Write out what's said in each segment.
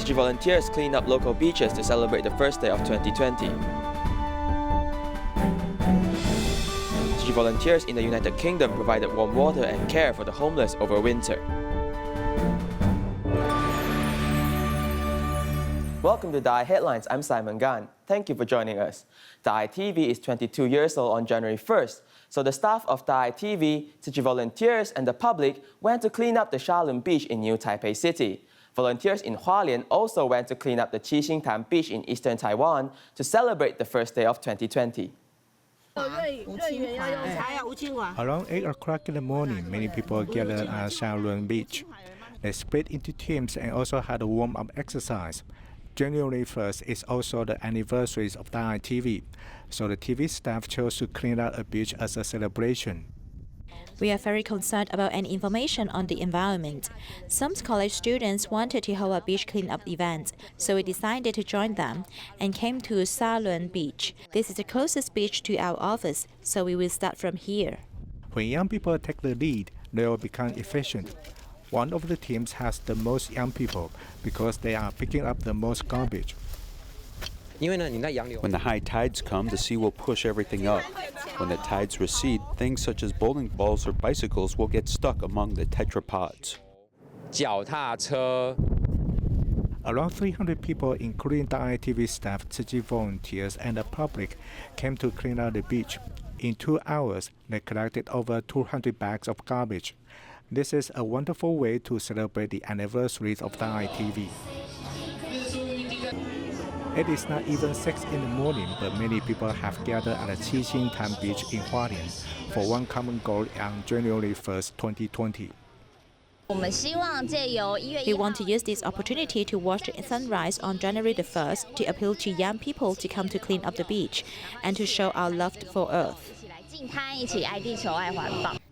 Tzu Chi volunteers clean up local beaches to celebrate the first day of 2020. Tzu Chi volunteers in the United Kingdom provided warm water and care for the homeless over winter. Welcome to DaAi Headlines. I'm Simon Gan. Thank you for joining us. DaAi TV is 22 years old on January 1st, so the staff of DaAi TV, Tzu Chi volunteers, and the public went to clean up the Shalun beach in New Taipei City. Volunteers in Hualien also went to clean up the Qixingtan beach in eastern Taiwan to celebrate the first day of 2020. Around 8 o'clock in the morning, many people gathered at Shalun Beach. They split into teams and also had a warm-up exercise. January 1st is also the anniversary of DaAi TV, so the TV staff chose to clean out a beach as a celebration. We are very concerned about any information on the environment. Some college students wanted to hold a beach cleanup event, so we decided to join them and came to Shalun Beach. This is the closest beach to our office, so we will start from here. When young people take the lead, they will become efficient. One of the teams has the most young people because they are picking up the most garbage. When the high tides come, the sea will push everything up. When the tides recede, things such as bowling balls or bicycles will get stuck among the tetrapods. Around 300 people, including DaAi TV staff, Tzu Chi volunteers, and the public, came to clean out the beach. In 2 hours, they collected over 200 bags of garbage. This is a wonderful way to celebrate the anniversary of DaAi TV. It is not even 6 in the morning, but many people have gathered at the Qixingtan beach in Hualien for one common goal on January 1st, 2020. We want to use this opportunity to watch the sunrise on January the 1st to appeal to young people to come to clean up the beach and to show our love for Earth.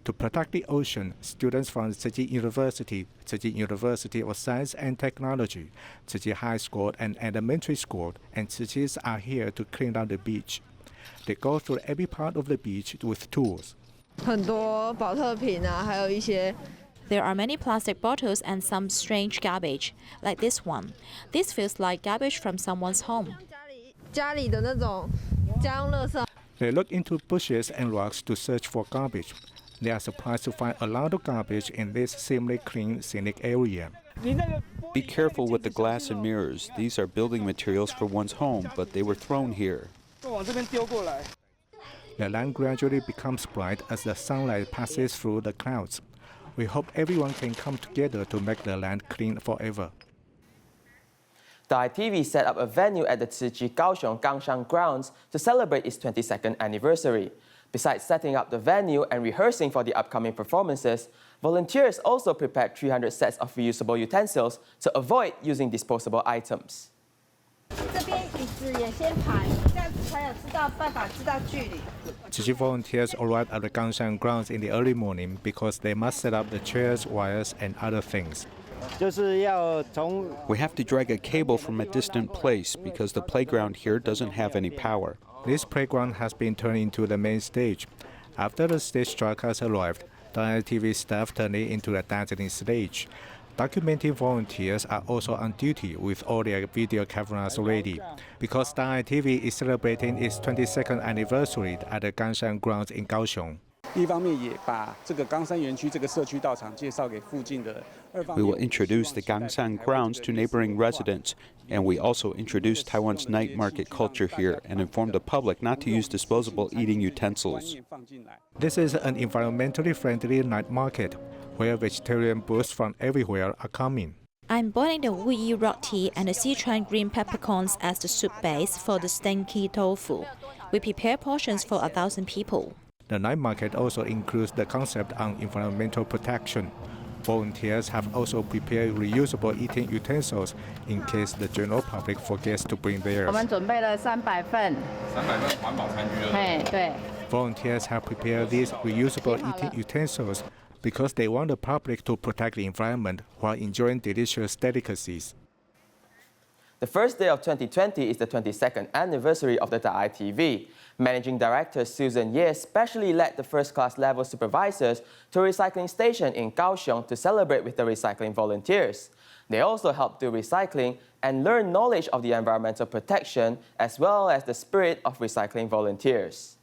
To protect the ocean, students from Tzu Chi University, Tzu Chi University of Science and Technology, Tzu Chi High School and Elementary School, and Tzu Chis are here to clean out the beach. They go through every part of the beach with tools. There are many plastic bottles and some strange garbage, like this one. This feels like garbage from someone's home. They look into bushes and rocks to search for garbage. They are surprised to find a lot of garbage in this seemingly clean, scenic area. Be careful with the glass and mirrors. These are building materials for one's home, but they were thrown here. The land gradually becomes bright as the sunlight passes through the clouds. We hope everyone can come together to make the land clean forever. DaAi TV set up a venue at the Tzu Chi Kaohsiung Gangshan grounds to celebrate its 22nd anniversary. Besides setting up the venue and rehearsing for the upcoming performances, volunteers also prepared 300 sets of reusable utensils to avoid using disposable items. Tzu Chi volunteers arrived at the Gangshan grounds in the early morning because they must set up the chairs, wires, and other things. We have to drag a cable from a distant place because the playground here doesn't have any power. This playground has been turned into the main stage. After the stage strikers arrived, DaAi TV staff turned it into a dazzling stage. Documenting volunteers are also on duty with all their video cameras ready, because DaAi TV is celebrating its 22nd anniversary at the Gangshan grounds in Kaohsiung. We will introduce the Gangshan grounds to neighboring residents, and we also introduce Taiwan's night market culture here and inform the public not to use disposable eating utensils. This is an environmentally friendly night market, where vegetarian booths from everywhere are coming. I'm boiling the Wuyi roti and the Sichuan green peppercorns as the soup base for the stinky tofu. We prepare portions for 1,000 people. The night market also includes the concept on environmental protection. Volunteers have also prepared reusable eating utensils in case the general public forgets to bring theirs. Volunteers have prepared these reusable eating utensils because they want the public to protect the environment while enjoying delicious delicacies. The first day of 2020 is the 22nd anniversary of the DaAi TV. Managing Director Susan Ye specially led the first-class level supervisors to a recycling station in Kaohsiung to celebrate with the recycling volunteers. They also helped do recycling and learn knowledge of the environmental protection as well as the spirit of recycling volunteers.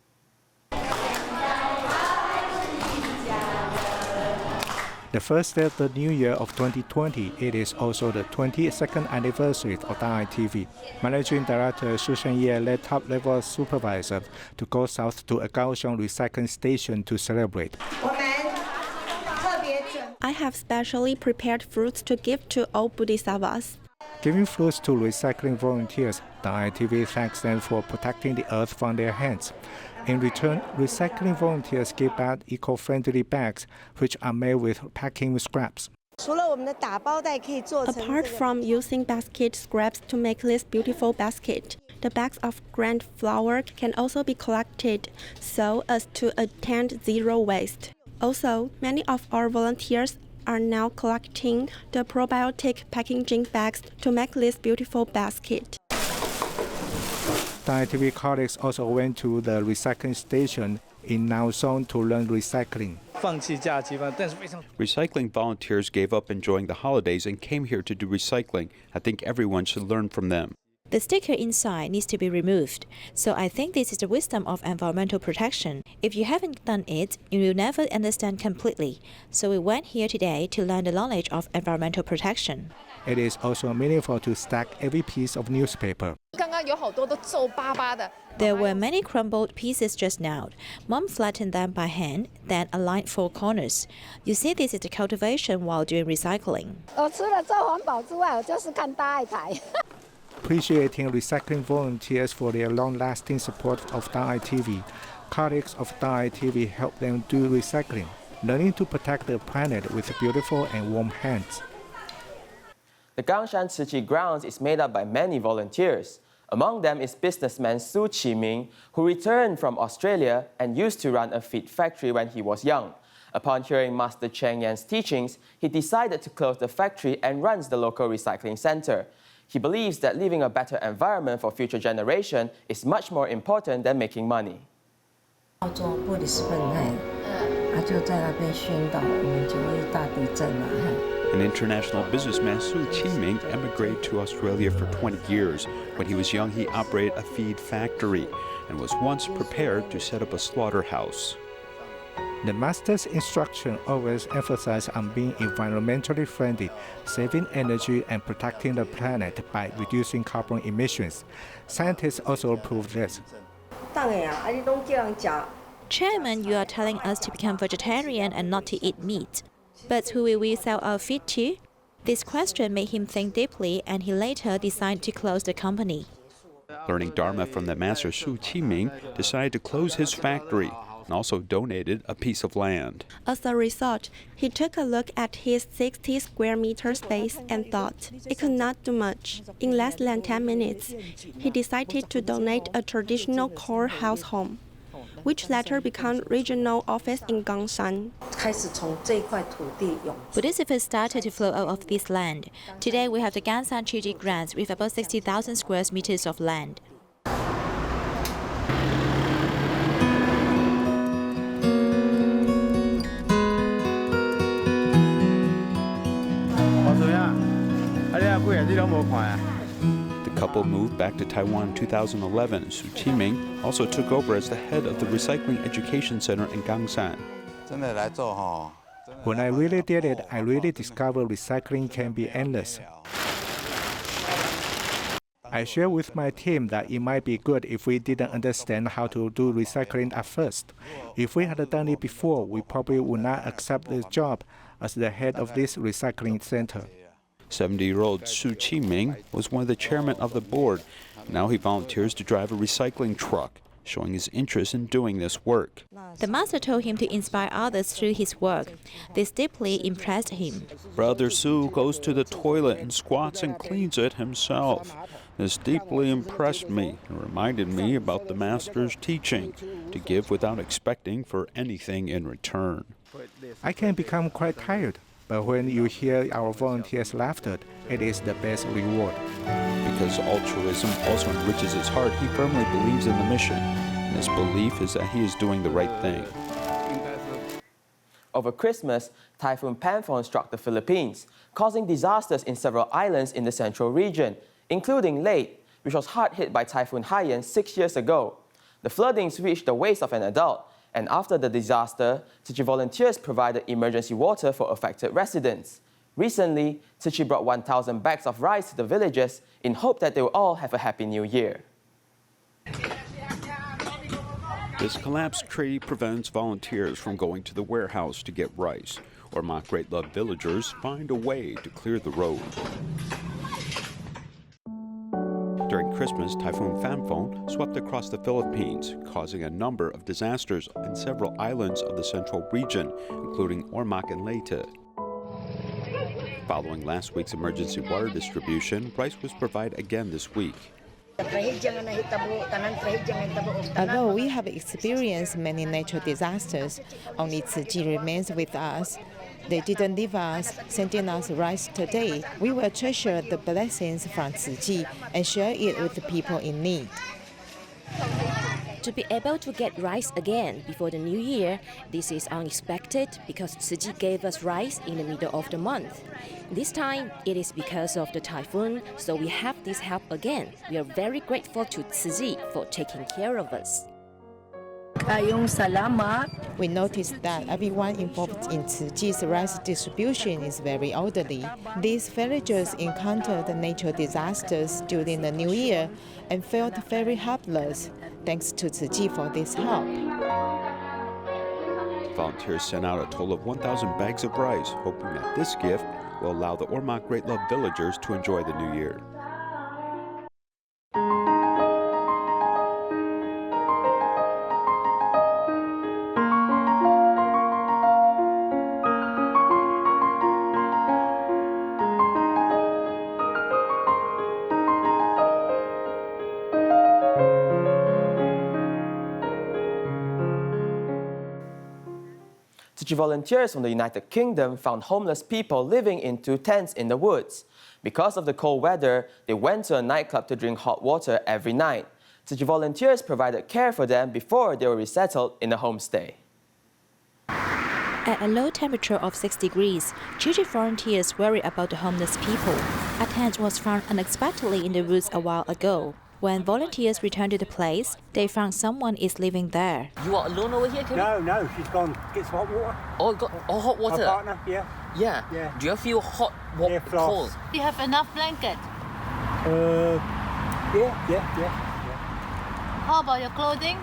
The first day of the new year of 2020, it is also the 22nd anniversary of DaAi TV. Managing Director Susan Ye led top-level supervisors to go south to a Kaohsiung recycling station to celebrate. I have specially prepared fruits to give to all Bodhisattvas. Giving fruits to recycling volunteers, DaAi TV thanks them for protecting the earth from their hands. In return, recycling volunteers give back eco-friendly bags, which are made with packing scraps. Apart from using basket scraps to make this beautiful basket, the bags of ground flour can also be collected so as to attain zero waste. Also, many of our volunteers are now collecting the probiotic packaging bags to make this beautiful basket. DaAi TV colleagues also went to the recycling station in Kaohsiung to learn recycling. Recycling volunteers gave up enjoying the holidays and came here to do recycling. I think everyone should learn from them. The sticker inside needs to be removed, so I think this is the wisdom of environmental protection. If you haven't done it, you will never understand completely. So we went here today to learn the knowledge of environmental protection. It is also meaningful to stack every piece of newspaper. There were many crumbled pieces just now. Mom flattened them by hand, then aligned four corners. You see, this is the cultivation while doing recycling. Appreciating recycling volunteers for their long-lasting support of DaAi TV, colleagues of DaAi TV help them do recycling, learning to protect the planet with beautiful and warm hands. The Gangshan Tzu Chi grounds is made up by many volunteers. Among them is businessman Tzu Chi, who returned from Australia and used to run a feed factory when he was young. Upon hearing Master Cheng Yan's teachings, he decided to close the factory and runs the local recycling center. He believes that leaving a better environment for future generations is much more important than making money. An international businessman, Tzu Chi emigrated to Australia for 20 years. When he was young, he operated a feed factory and was once prepared to set up a slaughterhouse. The master's instruction always emphasized on being environmentally friendly, saving energy and protecting the planet by reducing carbon emissions. Scientists also proved this. Chairman, you are telling us to become vegetarian and not to eat meat. But who will we sell our feed to? This question made him think deeply, and he later decided to close the company. Learning Dharma from the master Tzu Chi decided to close his factory and also donated a piece of land. As a result, he took a look at his 60 square meter space and thought it could not do much. In less than 10 minutes, he decided to donate a traditional core house home, which later became regional office in Gangshan. Buddhism started to flow out of this land. Today we have the Gangshan Chi grants with about 60,000 square meters of land. The couple moved back to Taiwan in 2011. Tzu Chi also took over as the head of the Recycling Education Center in Gangshan. When I really did it, I really discovered recycling can be endless. I share with my team that it might be good if we didn't understand how to do recycling at first. If we had done it before, we probably would not accept the job as the head of this recycling center. 70-year-old Tzu Chi was one of the chairmen of the board. Now he volunteers to drive a recycling truck, showing his interest in doing this work. The master told him to inspire others through his work. This deeply impressed him. Brother Tzu goes to the toilet and squats and cleans it himself. This deeply impressed me and reminded me about the master's teaching, to give without expecting for anything in return. I can become quite tired, But when you hear our volunteers' laughter, it is the best reward. Because altruism also enriches his heart, he firmly believes in the mission. And his belief is that he is doing the right thing. Over Christmas, Typhoon Pangphone struck the Philippines, causing disasters in several islands in the central region, including Leyte, which was hard hit by Typhoon Hualien 6 years ago. The floodings reached the waist of an adult, and after the disaster, Tzu Chi volunteers provided emergency water for affected residents. Recently, Tzu Chi brought 1,000 bags of rice to the villagers in hope that they will all have a happy new year. This collapsed tree prevents volunteers from going to the warehouse to get rice, or mock Great Love villagers find a way to clear the road. During Christmas, Typhoon Pangphone swept across the Philippines, causing a number of disasters in several islands of the central region, including Ormoc and Leyte. Following last week's emergency water distribution, rice was provided again this week. Although we have experienced many natural disasters, only Tzu Chi remains with us. They didn't leave us, sending us rice today. We will treasure the blessings from Tzu Chi and share it with the people in need. To be able to get rice again before the new year, this is unexpected because Tzu Chi gave us rice in the middle of the month. This time, it is because of the typhoon, so we have this help again. We are very grateful to Tzu Chi for taking care of us. We noticed that everyone involved in Tzu Chi's rice distribution is very elderly. These villagers encountered natural disasters during the new year and felt very helpless. Thanks to Tzu Chi for this help. Volunteers sent out a total of 1,000 bags of rice, hoping that this gift will allow the Ormoc Great Love villagers to enjoy the new year. Tzu Chi volunteers from the United Kingdom found homeless people living in 2 tents in the woods. Because of the cold weather, they went to a nightclub to drink hot water every night. Tzu Chi volunteers provided care for them before they were resettled in a homestay. At a low temperature of 6 degrees, Tzu Chi volunteers worry about the homeless people. A tent was found unexpectedly in the woods a while ago. When volunteers returned to the place, they found someone is living there. You are alone over here, Kevin? No, she's gone get some hot water. Oh, got hot water? My partner, yeah. Yeah? Yeah. Do you feel hot, cold? Do you have enough blanket? Yeah. How about your clothing?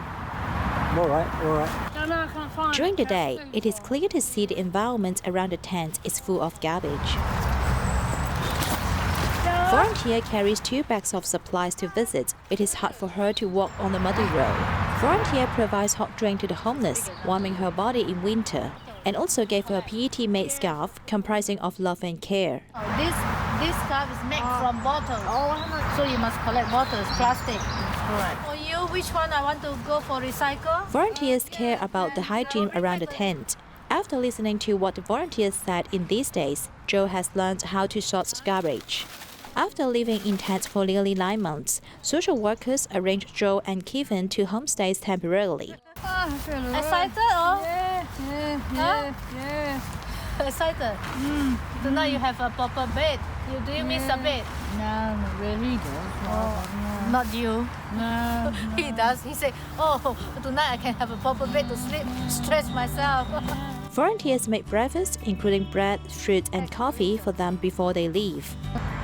All right. I can't find. During the day, it is clear to see the environment around the tent is full of garbage. Volunteer carries 2 bags of supplies to visit. It is hard for her to walk on the muddy road. Volunteer provides hot drink to the homeless, warming her body in winter, and also gave her a PET-made scarf comprising of love and care. This scarf is made from bottles. So you must collect bottles, plastic. Correct. For you, which one I want to go for recycle? Volunteers care about the hygiene around the tent. After listening to what the volunteers said in these days, Joe has learned how to sort garbage. After living in tents for nearly 9 months, social workers arranged Joe and Kevin to homestays temporarily. Excited or? Yeah. Excited? Tonight you have a proper bed. Do you miss a bed? No, not really. Not you. No. He does. He say, oh, tonight I can have a proper bed to sleep, stretch myself. Volunteers make breakfast, including bread, fruit, and coffee for them before they leave.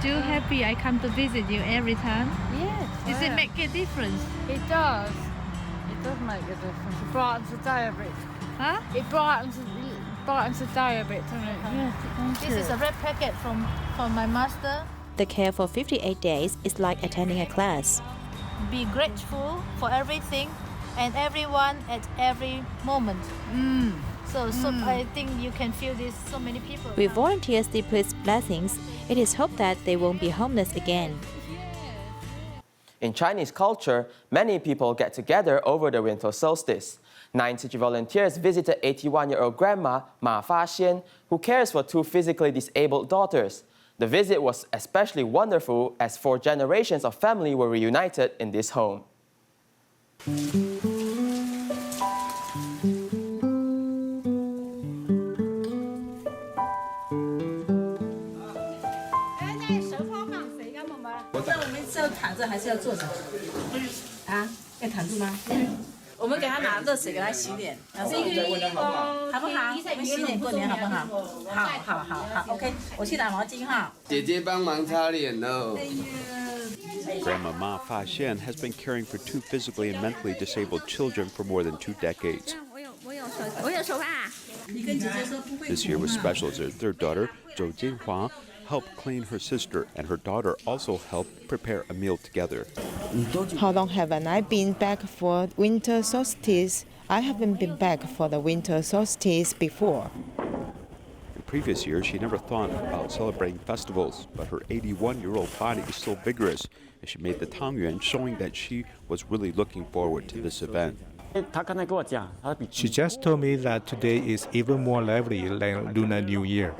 Do you happy I come to visit you every time? Yes. Does it make a difference? It does. It does make a difference. It brightens the day a bit. Huh? It brightens the day a bit, doesn't it? Yeah. This is a red packet from my master. The care for 58 days is like attending a class. Be grateful for everything and everyone at every moment. So I think you can feel this so many people. With volunteers deposit blessings, it is hoped that they won't be homeless again. In Chinese culture, many people get together over the winter solstice. 9 Tzu Chi volunteers visited 81-year-old grandma Ma Fa-xian, who cares for 2 physically disabled daughters. The visit was especially wonderful as 4 generations of family were reunited in this home. Grandma Ma Fa-xian has been caring for 2 physically and mentally disabled children for more than 2 decades. This year was special as her third daughter, Zhou Jinhua, helped clean her sister, and her daughter also helped prepare a meal together. How long haven't I been back for winter solstice? I haven't been back for the winter solstice before. In previous years, she never thought about celebrating festivals, but her 81-year-old body is still vigorous, and she made the tangyuan, showing that she was really looking forward to this event. She just told me that today is even more lively than Lunar New Year.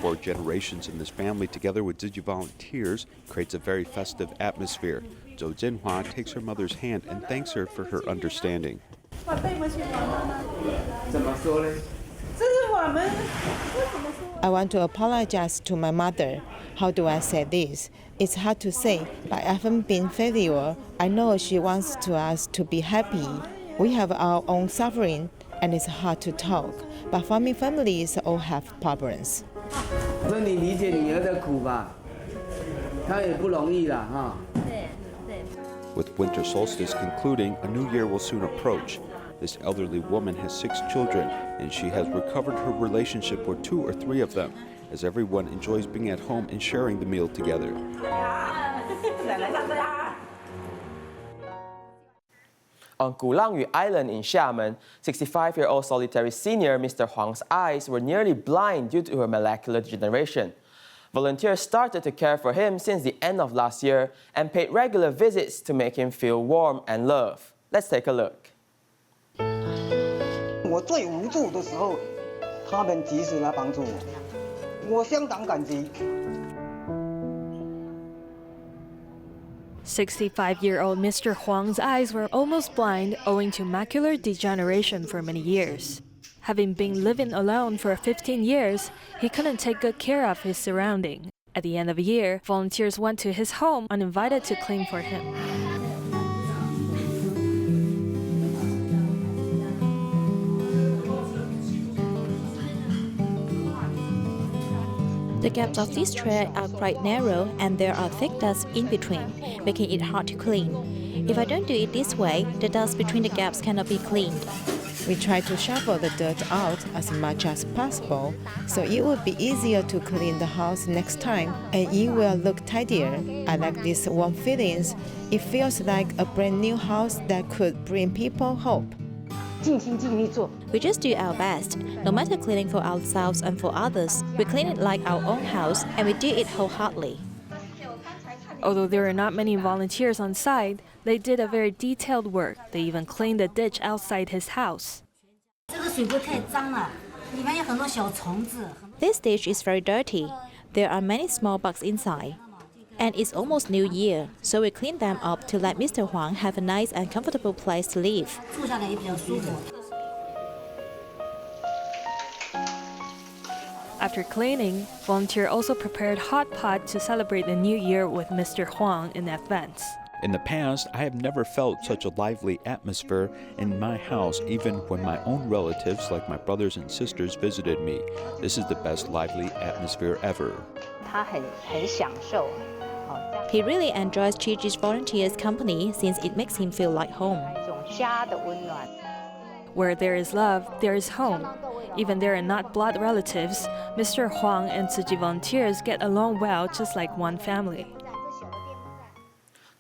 4 generations in this family, together with Tzu Chi volunteers, creates a very festive atmosphere. Zhou Jinhua takes her mother's hand and thanks her for her understanding. I want to apologize to my mother. How do I say this? It's hard to say, but I haven't been failure. I know she wants us to be happy. We have our own suffering, and it's hard to talk. But farming families all have problems. With winter solstice concluding, a new year will soon approach. This elderly woman has 6 children, and she has recovered her relationship with 2 or 3 of them, as everyone enjoys being at home and sharing the meal together. On Gulangyu Island in Xiamen, 65-year-old solitary senior Mr. Huang's eyes were nearly blind due to her macular degeneration. Volunteers started to care for him since the end of last year and paid regular visits to make him feel warm and loved. Let's take a look. 我最无助的时候，他们及时来帮助我，我相当感激。 65-year-old Mr. Huang's eyes were almost blind owing to macular degeneration for many years. Having been living alone for 15 years, he couldn't take good care of his surroundings. At the end of the year, volunteers went to his home uninvited to clean for him. The gaps of this tray are quite narrow and there are thick dust in between, making it hard to clean. If I don't do it this way, the dust between the gaps cannot be cleaned. We try to shovel the dirt out as much as possible, so it will be easier to clean the house next time, and it will look tidier. I like these warm feelings. It feels like a brand new house that could bring people hope. We just do our best. No matter cleaning for ourselves and for others, we clean it like our own house and we do it wholeheartedly. Although there are not many volunteers on site, they did a very detailed work. They even cleaned the ditch outside his house. This ditch is very dirty. There are many small bugs inside. And it's almost New Year, so we clean them up to let Mr. Huang have a nice and comfortable place to live. After cleaning, volunteers also prepared hot pot to celebrate the new year with Mr. Huang in advance. In the past, I have never felt such a lively atmosphere in my house, even when my own relatives, like my brothers and sisters, visited me. This is the best lively atmosphere ever. He really enjoys Tzu Chi's volunteers' company since it makes him feel like home. Where there is love, there is home. Even there are not blood relatives, Mr. Huang and Tzu Chi volunteers get along well just like one family.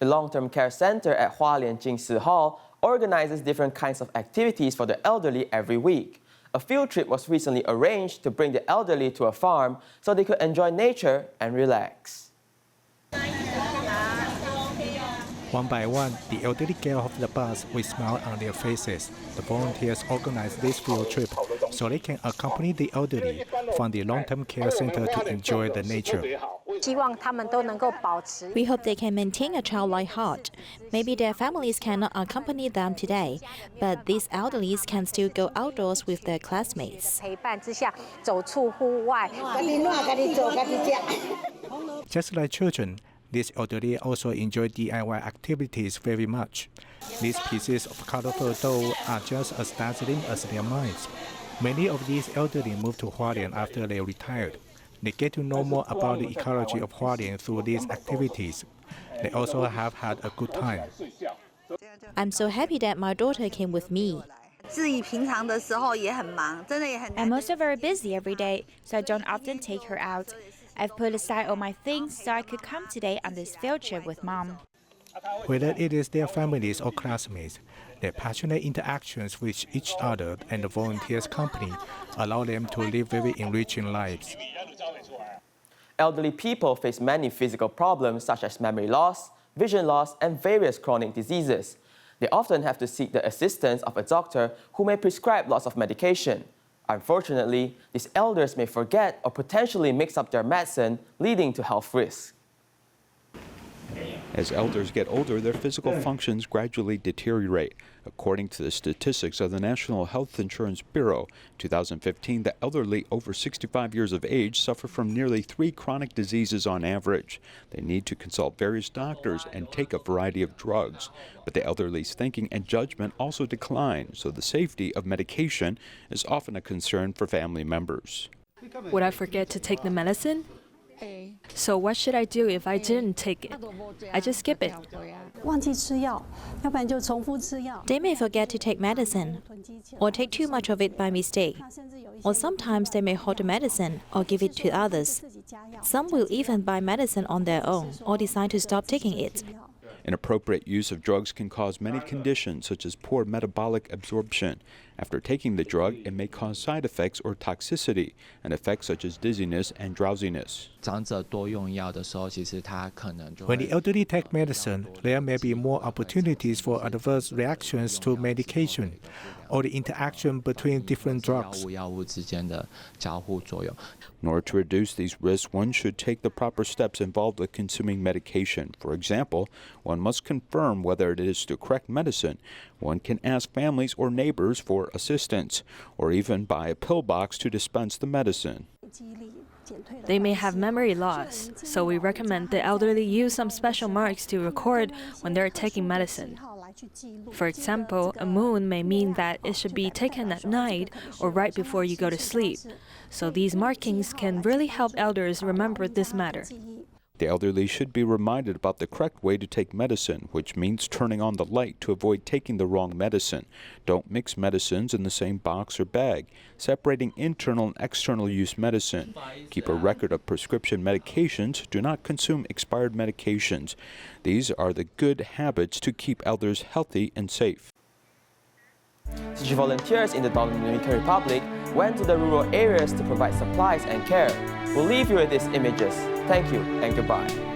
The long-term care center at Hualien Jingsi Hall organizes different kinds of activities for the elderly every week. A field trip was recently arranged to bring the elderly to a farm so they could enjoy nature and relax. One by one, the elderly get off the bus with smiles on their faces. The volunteers organize this field trip so they can accompany the elderly from the long-term care center to enjoy the nature. We hope they can maintain a childlike heart. Maybe their families cannot accompany them today, but these elderlies can still go outdoors with their classmates. Just like children, these elderly also enjoy DIY activities very much. These pieces of colorful dough are just as dazzling as their minds. Many of these elderly moved to Hualien after they retired. They get to know more about the ecology of Hualien through these activities. They also have had a good time. I'm so happy that my daughter came with me. I'm also very busy every day, so I don't often take her out. I've put aside all my things so I could come today on this field trip with Mom. Whether it is their families or classmates, their passionate interactions with each other and the volunteers' company allow them to live very enriching lives. Elderly people face many physical problems such as memory loss, vision loss, and various chronic diseases. They often have to seek the assistance of a doctor who may prescribe lots of medication. Unfortunately, these elders may forget or potentially mix up their medicine, leading to health risks. As elders get older, their physical functions gradually deteriorate. According to the statistics of the National Health Insurance Bureau, 2015, the elderly over 65 years of age suffer from nearly 3 chronic diseases on average. They need to consult various doctors and take a variety of drugs. But the elderly's thinking and judgment also decline, so the safety of medication is often a concern for family members. Would I forget to take the medicine? So what should I do if I didn't take it? I just skip it. They may forget to take medicine, or take too much of it by mistake. Or sometimes they may hold the medicine or give it to others. Some will even buy medicine on their own or decide to stop taking it. Inappropriate use of drugs can cause many conditions such as poor metabolic absorption. After taking the drug, it may cause side effects or toxicity, and effects such as dizziness and drowsiness. When the elderly take medicine, there may be more opportunities for adverse reactions to medication or the interaction between different drugs. In order to reduce these risks, one should take the proper steps involved with consuming medication. For example, one must confirm whether it is the correct medicine. One can ask families or neighbors for assistance, or even buy a pill box to dispense the medicine. They may have memory loss, so we recommend the elderly use some special marks to record when they're taking medicine. For example, a moon may mean that it should be taken at night or right before you go to sleep. So these markings can really help elders remember this matter. The elderly should be reminded about the correct way to take medicine, which means turning on the light to avoid taking the wrong medicine. Don't mix medicines in the same box or bag. Separating internal and external use medicine. Keep a record of prescription medications. Do not consume expired medications. These are the good habits to keep elders healthy and safe. Tzu Chi volunteers in the Dominican Republic went to the rural areas to provide supplies and care. We'll leave you with these images. Thank you and goodbye.